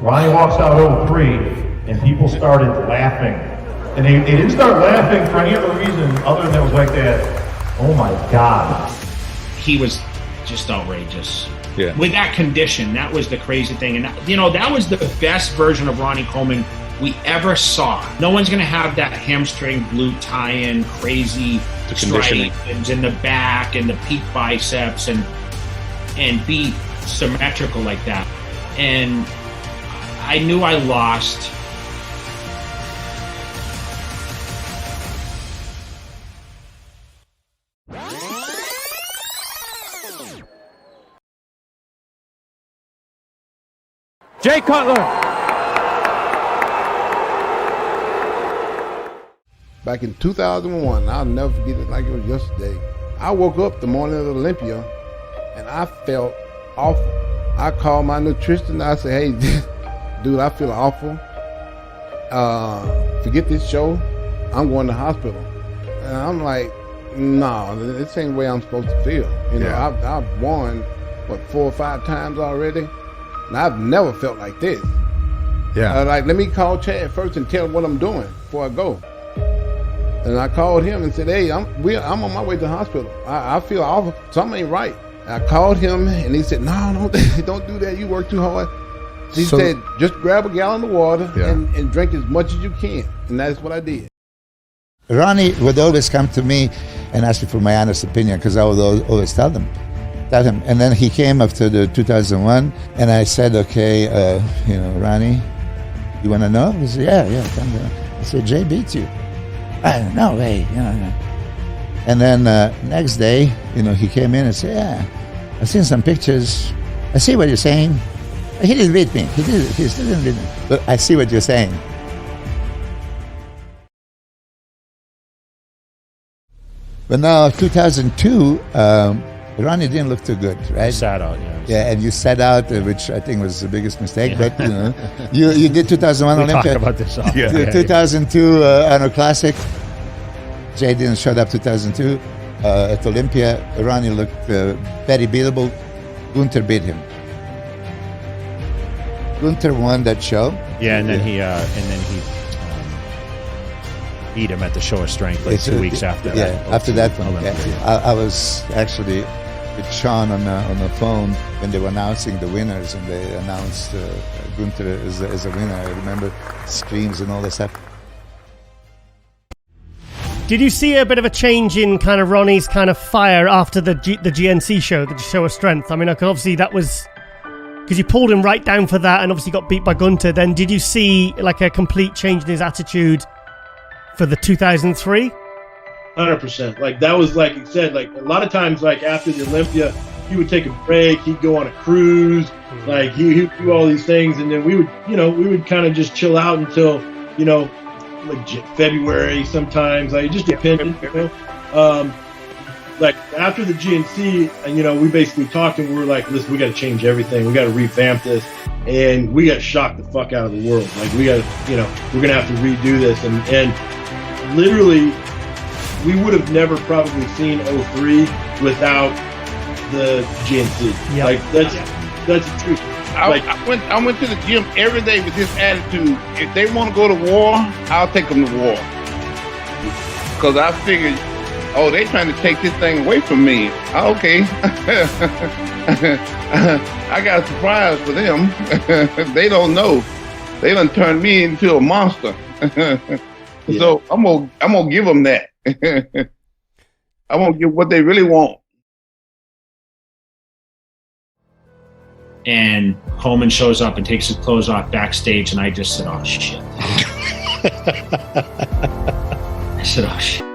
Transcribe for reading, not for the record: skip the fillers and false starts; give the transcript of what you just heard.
Ronnie walks out 03, and people started laughing. And they didn't start laughing for any other reason other than it was like that, oh my God. He was just outrageous. Yeah. With that condition, that was the crazy thing. And, that was the best version of Ronnie Coleman we ever saw. No one's going to have that hamstring glute tie-in, crazy striations in the back and the peak biceps and be symmetrical like that. And I knew I lost. Jay Cutler. Back in 2001, I'll never forget it like it was yesterday. I woke up the morning of Olympia and I felt awful. I called my nutritionist. I said, hey, dude, I feel awful. Forget this show. I'm going to the hospital. And I'm like, no, this ain't the way I'm supposed to feel. I've won, 4 or 5 times already. And I've never felt like this. Yeah. Let me call Chad first and tell him what I'm doing before I go. And I called him and said, hey, I'm on my way to the hospital. I feel awful. Something ain't right. I called him and he said, no, don't do that. You work too hard. He said, just grab a gallon of water and drink as much as you can. And that's what I did. Ronnie would always come to me and ask me for my honest opinion because I would always tell him. And then he came after the 2001 and I said, okay, Ronnie, you want to know? He said, yeah, come down. I said, Jay beats you. No way, And then next day, he came in and said, yeah, I've seen some pictures. I see what you're saying. He didn't beat me. He still didn't beat me. But I see what you're saying. But now, 2002, Ronnie didn't look too good, right? Sat out, yeah. Yeah, and you sat out, which I think was the biggest mistake. But you did 2001 we Olympia. Talk about this often. The 2002 Arnold Classic. Jay didn't show up 2002 at Olympia. Ronnie looked very beatable. Gunther beat him. Gunther won that show. Yeah, and then he beat him at the show of strength 2 weeks after that. Yeah, after that one. Olympia. Yeah. I was actually with Sean on the phone when they were announcing the winners, and they announced Gunther as a winner. I remember screams and all that stuff. Did you see a bit of a change in kind of Ronnie's kind of fire after the GNC show, the show of strength? I mean, obviously that was because you pulled him right down for that, and obviously got beat by Gunther. Then did you see like a complete change in his attitude for the 2003? 100%. Like that was like you said. Like a lot of times, like after the Olympia, he would take a break. He'd go on a cruise. Like he'd do all these things, and then we would kind of just chill out until like February sometimes. Like it just depended. Like after the GNC, and we basically talked and we were like, listen, we got to change everything. We got to revamp this, and we got to shock the fuck out of the world. Like we got to, we're gonna have to redo this, and literally, we would have never probably seen 03 without the GNC. Yep. Like that's the truth. I went to the gym every day with this attitude. If they want to go to war, I'll take them to war. Because I figured, they trying to take this thing away from me. Okay. I got a surprise for them. They don't know. They done turned me into a monster. So I'm gonna give them that. I'm gonna give what they really want. And Coleman shows up and takes his clothes off backstage, and I just said, oh shit. I said, oh shit.